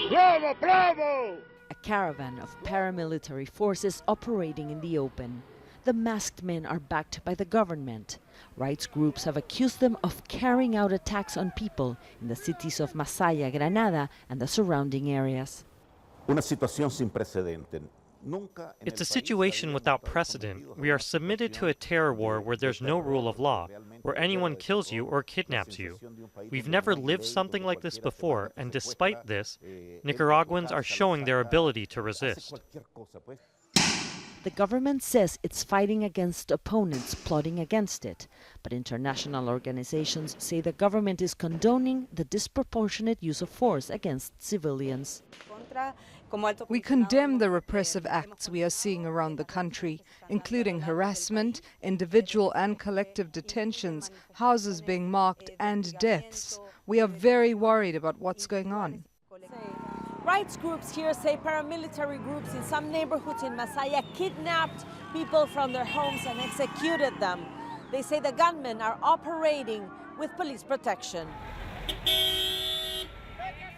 Bravo, bravo! A caravan of paramilitary forces operating in the open. The masked men are backed by the government. Rights groups have accused them of carrying out attacks on people in the cities of Masaya, Granada, and the surrounding areas. It's a situation without precedent. We are submitted to a terror war where there's no rule of law, where anyone kills you or kidnaps you. We've never lived something like this before, and despite this, Nicaraguans are showing their ability to resist. The government says it's fighting against opponents plotting against it, but international organizations say the government is condoning the disproportionate use of force against civilians. We condemn the repressive acts we are seeing around the country, including harassment, individual and collective detentions, houses being marked, and deaths. We are very worried about what's going on. Rights groups here say paramilitary groups in some neighborhoods in Masaya kidnapped people from their homes and executed them. They say the gunmen are operating with police protection.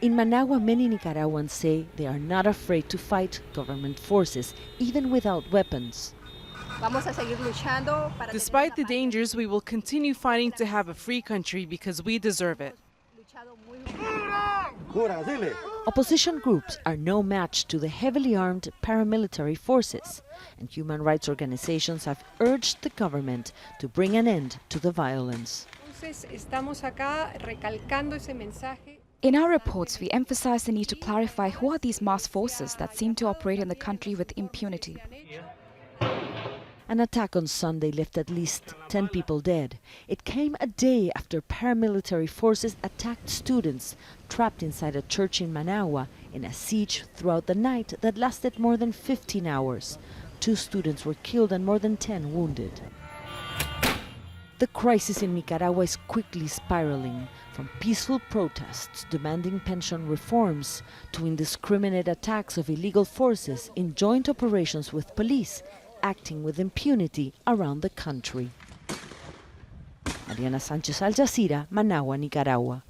In Managua, many Nicaraguans say they are not afraid to fight government forces, even without weapons. Despite the dangers, we will continue fighting to have a free country because we deserve it. Opposition groups are no match to the heavily armed paramilitary forces, and human rights organizations have urged the government to bring an end to the violence. In our reports, we emphasize the need to clarify who are these masked forces that seem to operate in the country with impunity. An attack on Sunday left at least 10 people dead. It came a day after paramilitary forces attacked students trapped inside a church in Managua in a siege throughout the night that lasted more than 15 hours. 2 students were killed and more than 10 wounded. The crisis in Nicaragua is quickly spiraling, from peaceful protests demanding pension reforms to indiscriminate attacks of illegal forces in joint operations with police, acting with impunity around the country. Mariana, Sanchez, Al Jazeera, Managua, Nicaragua.